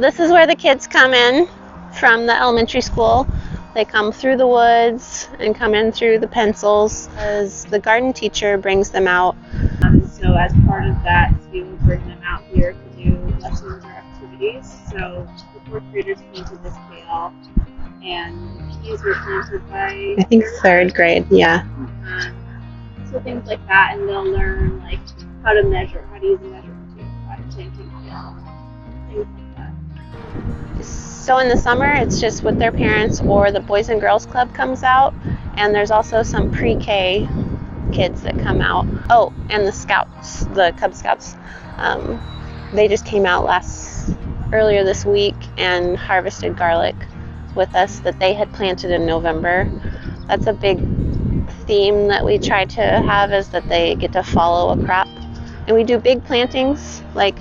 this is where the kids come in from the elementary school. They come through the woods and come in through the pencils as the garden teacher brings them out. So as part of that, we will bring them out here to do lessons or activities. So the fourth graders planted this kale, and peas were planted by I think third grade, yeah. So things like that, and they'll learn like how to measure, how to use a measuring tape by planting kale, things like that. So in the summer, it's just with their parents, or the Boys and Girls Club comes out, and there's also some pre-K kids that come out. Oh, and the Scouts, the Cub Scouts. They just came out earlier this week and harvested garlic with us that they had planted in November. That's a big theme that we try to have, is that they get to follow a crop. And we do big plantings, like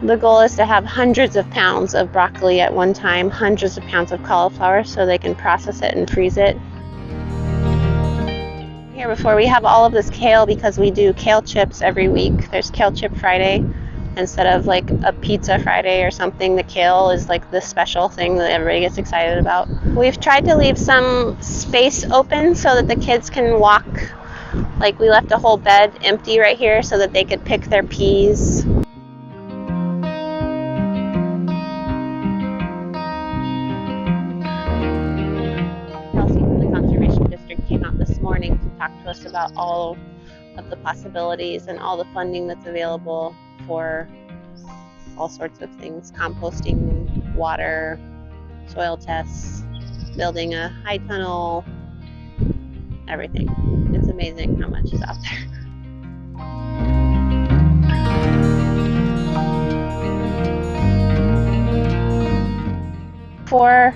the goal is to have hundreds of pounds of broccoli at one time, hundreds of pounds of cauliflower, so they can process it and freeze it. Here before, we have all of this kale because we do kale chips every week. There's Kale Chip Friday. Instead of like a pizza Friday or something, the kale is like the special thing that everybody gets excited about. We've tried to leave some space open so that the kids can walk. Like we left a whole bed empty right here so that they could pick their peas. Kelsey from the Conservation District came out this morning to talk to us about all of the possibilities and all the funding that's available for all sorts of things: composting, water, soil tests, building a high tunnel, everything. It's amazing how much is out there. For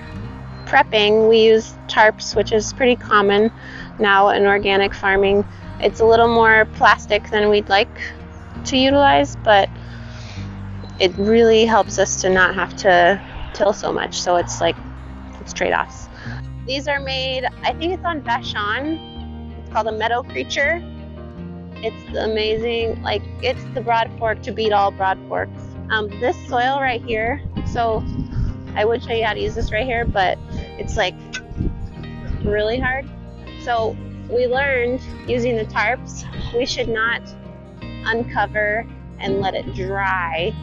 prepping, we use tarps, which is pretty common now in organic farming. It's a little more plastic than we'd like to utilize, but it really helps us to not have to till so much. So it's trade-offs. These are made, I think it's on Vashon. It's called a meadow creature. It's amazing. Like, it's the broad fork to beat all broad forks. This soil right here, so I would show you how to use this right here, but it's like really hard. So we learned using the tarps, we should not uncover and let it dry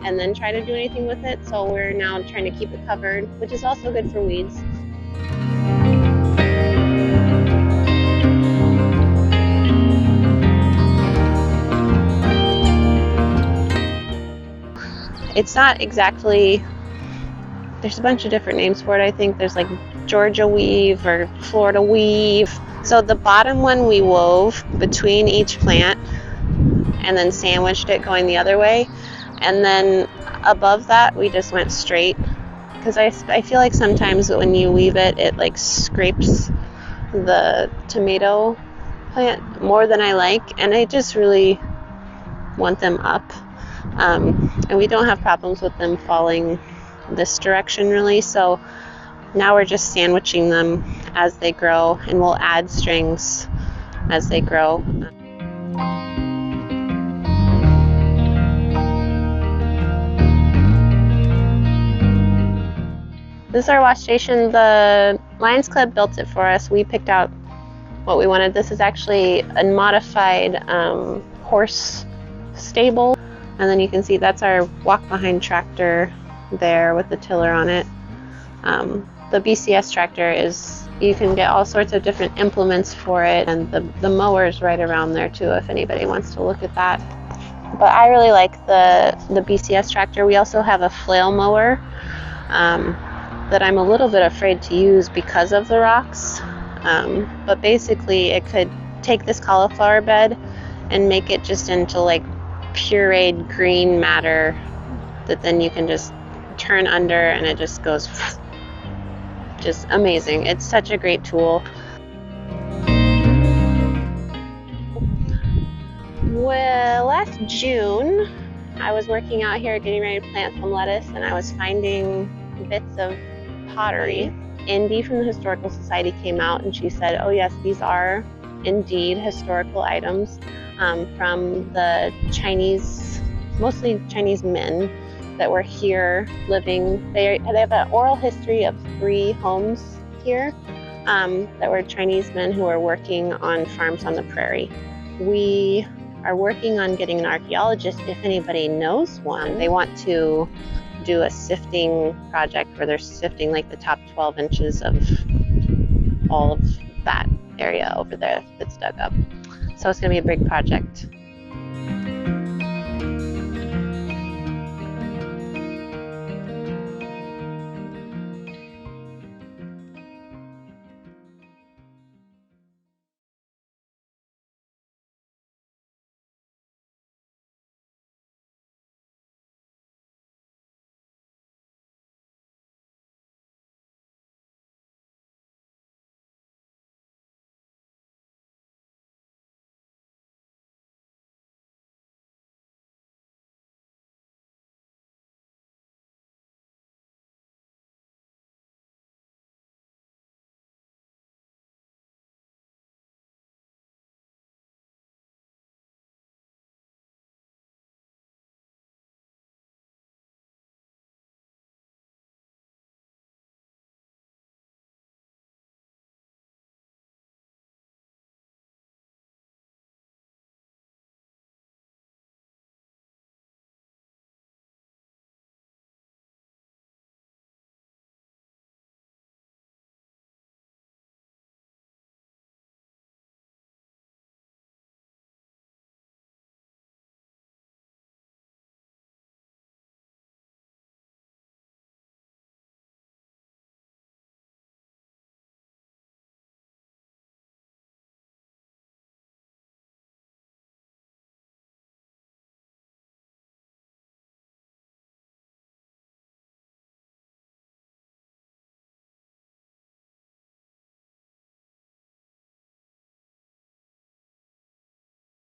and then try to do anything with it. So we're now trying to keep it covered, which is also good for weeds. It's not exactly, there's a bunch of different names for it. I think there's like Georgia weave or Florida weave. So the bottom one we wove between each plant and then sandwiched it going the other way. And then above that, we just went straight. Because I feel like sometimes when you weave it, it like scrapes the tomato plant more than I like. And I just really want them up. And we don't have problems with them falling this direction really. So now we're just sandwiching them as they grow, and we'll add strings as they grow. This is our wash station. The Lions Club built it for us. We picked out what we wanted. This is actually a modified horse stable. And then you can see that's our walk-behind tractor there with the tiller on it. The BCS tractor you can get all sorts of different implements for it, and the mower's right around there too if anybody wants to look at that. But I really like the BCS tractor. We also have a flail mower that I'm a little bit afraid to use because of the rocks. But basically it could take this cauliflower bed and make it just into like pureed green matter that then you can just turn under and it just goes just amazing. It's such a great tool. Well, last June I was working out here getting ready to plant some lettuce, and I was finding bits of pottery. Indy from the Historical Society came out and she said, oh yes, these are indeed historical items from the Chinese, mostly Chinese men that were here living. They have an oral history of 3 homes here that were Chinese men who were working on farms on the prairie. We are working on getting an archaeologist if anybody knows one. They want to do a sifting project where they're sifting like the top 12 inches of all of that area over there that's dug up. So it's going to be a big project.